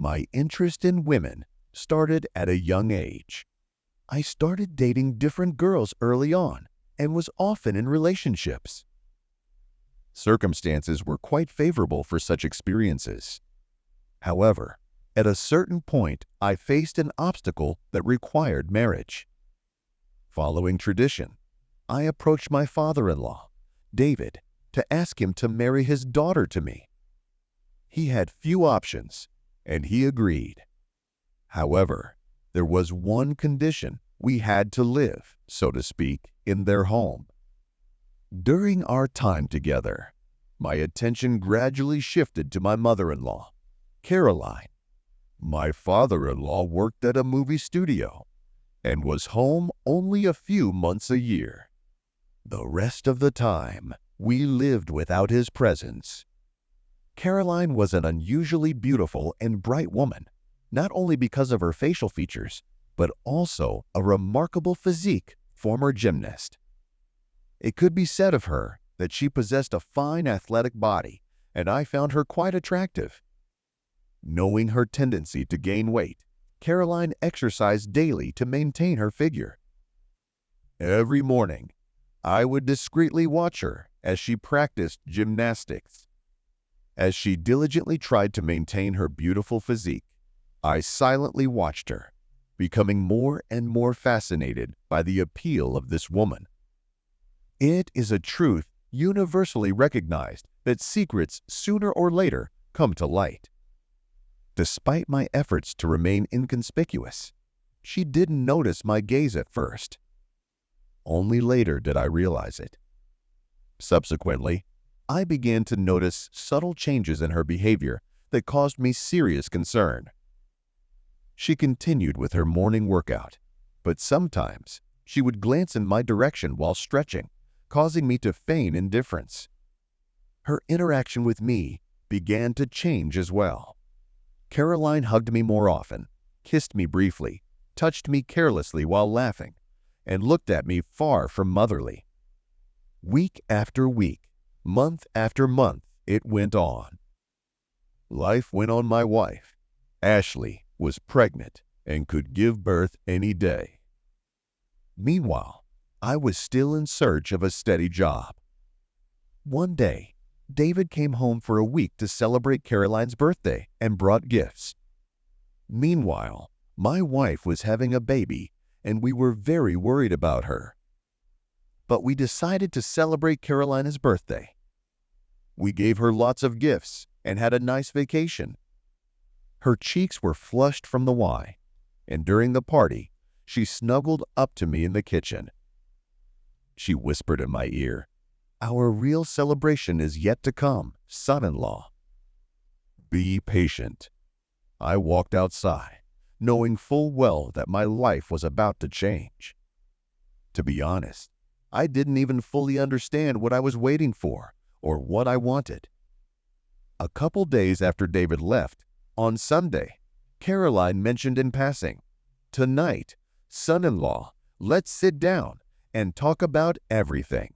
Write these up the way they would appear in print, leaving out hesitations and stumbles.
My interest in women started at a young age. I started dating different girls early on and was often in relationships. Circumstances were quite favorable for such experiences. However, at a certain point, I faced an obstacle that required marriage. Following tradition, I approached my father-in-law, David, to ask him to marry his daughter to me. He had few options, and he agreed. However, there was one condition: we had to live, so to speak, in their home. During our time together, my attention gradually shifted to my mother-in-law, Caroline. My father-in-law worked at a movie studio and was home only a few months a year. The rest of the time, we lived without his presence. Caroline was an unusually beautiful and bright woman, not only because of her facial features, but also a remarkable physique, former gymnast. It could be said of her that she possessed a fine athletic body, and I found her quite attractive. Knowing her tendency to gain weight, Caroline exercised daily to maintain her figure. Every morning, I would discreetly watch her as she practiced gymnastics. As she diligently tried to maintain her beautiful physique, I silently watched her, becoming more and more fascinated by the appeal of this woman. It is a truth universally recognized that secrets sooner or later come to light. Despite my efforts to remain inconspicuous, she didn't notice my gaze at first. Only later did I realize it. Subsequently, I began to notice subtle changes in her behavior that caused me serious concern. She continued with her morning workout, but sometimes she would glance in my direction while stretching, causing me to feign indifference. Her interaction with me began to change as well. Caroline hugged me more often, kissed me briefly, touched me carelessly while laughing, and looked at me far from motherly. Week after week, month after month, it went on. Life went on. My wife, Ashley, was pregnant and could give birth any day. Meanwhile, I was still in search of a steady job. One day, David came home for a week to celebrate Caroline's birthday and brought gifts. Meanwhile, my wife was having a baby, and we were very worried about her. But we decided to celebrate Caroline's birthday. We gave her lots of gifts and had a nice vacation. Her cheeks were flushed from the wine, and during the party, she snuggled up to me in the kitchen. She whispered in my ear, "Our real celebration is yet to come, son-in-law." Be patient. I walked outside, knowing full well that my life was about to change. To be honest, I didn't even fully understand what I was waiting for or what I wanted. A couple days after David left, on Sunday, Caroline mentioned in passing, "Tonight, son-in-law, let's sit down and talk about everything."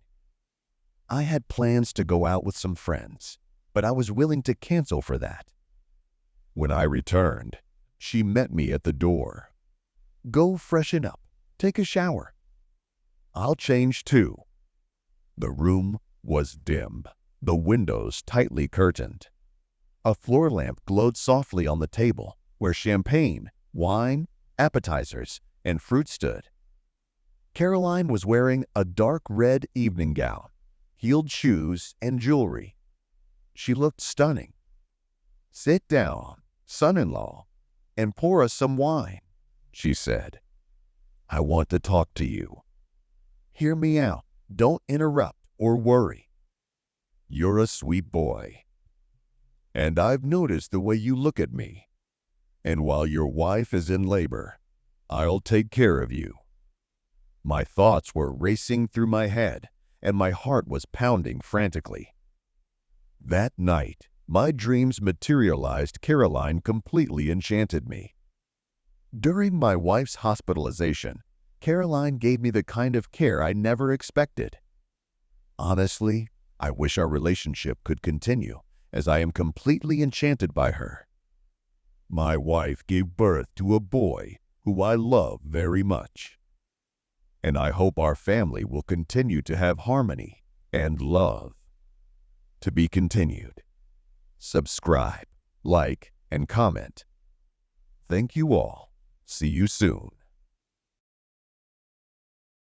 I had plans to go out with some friends, but I was willing to cancel for that. When I returned, she met me at the door. "Go freshen up, take a shower." "I'll change too." The room was dim, the windows tightly curtained. A floor lamp glowed softly on the table where champagne, wine, appetizers, and fruit stood. Caroline was wearing a dark red evening gown, heeled shoes, and jewelry. She looked stunning. "Sit down, son-in-law, and pour us some wine," she said. "I want to talk to you. Hear me out. Don't interrupt or worry. You're a sweet boy. And I've noticed the way you look at me. And while your wife is in labor, I'll take care of you." My thoughts were racing through my head, and my heart was pounding frantically. That night, my dreams materialized. Caroline completely enchanted me. During my wife's hospitalization, Caroline gave me the kind of care I never expected. Honestly, I wish our relationship could continue, as I am completely enchanted by her. My wife gave birth to a boy who I love very much, and I hope our family will continue to have harmony and love. To be continued. Subscribe, like, and comment. Thank you all. See you soon.